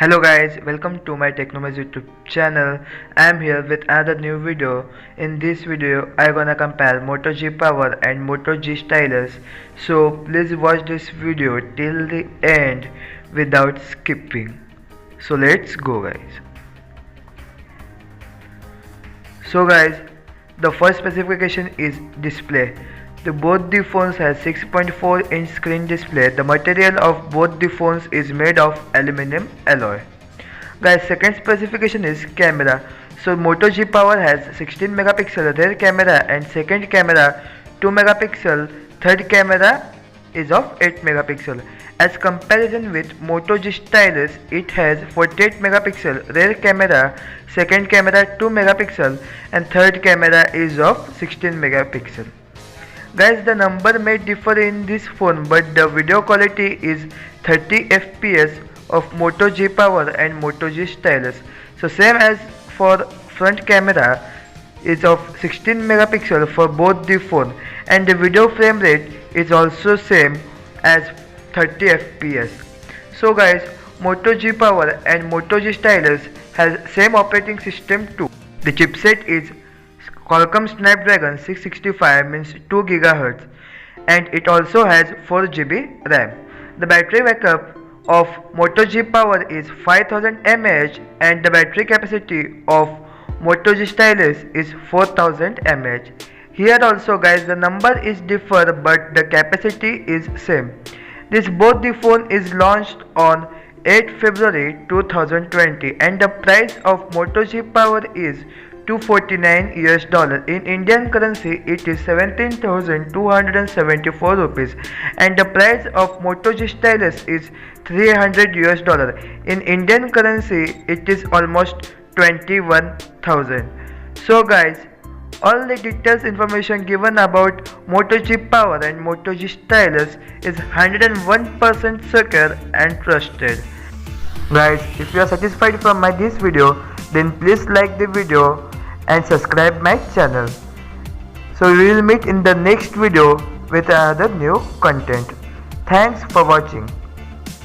Hello guys, welcome to my Technomas YouTube channel. I am here with another new video. In this video, I gonna compare Moto G Power and Moto G Stylus. So please watch this video till the end without skipping. So let's go guys. So guys, the first specification is display. Both the phones has 6.4-inch screen display. The material of both the phones is made of aluminum alloy. Guys, second specification is camera. So Moto G Power has 16 megapixel rear camera and second camera 2 megapixel. Third camera is of 8 megapixel. As comparison with Moto G Stylus, it has 48 megapixel rear camera, second camera 2 megapixel and third camera is of 16 megapixel. Guys, the number may differ in this phone, but the video quality is 30 fps of Moto G Power and Moto G Stylus. So same as for front camera is of 16 megapixel for both the phone, and the video frame rate is also same as 30 fps. So guys, Moto G Power and Moto G Stylus has same operating system too. The chipset is Qualcomm Snapdragon 665 means 2 GHz, and it also has 4 GB RAM. The battery backup of Moto G Power is 5000 mAh and the battery capacity of Moto G Stylus is 4000 mAh. Here also guys, the number is differ but the capacity is same. This both the phone is launched on 8 February 2020 and the price of Moto G Power is $249 US. In Indian currency it is 17,274 rupees and the price of Moto G Stylus is $300 US. In Indian currency it is almost 21,000. So guys, all the details information given about Moto G Power and Moto G Stylus is 101% secure and trusted. Guys, if you are satisfied from this video, then please like the video and subscribe my channel. So we will meet in the next video with another new content. Thanks for watching.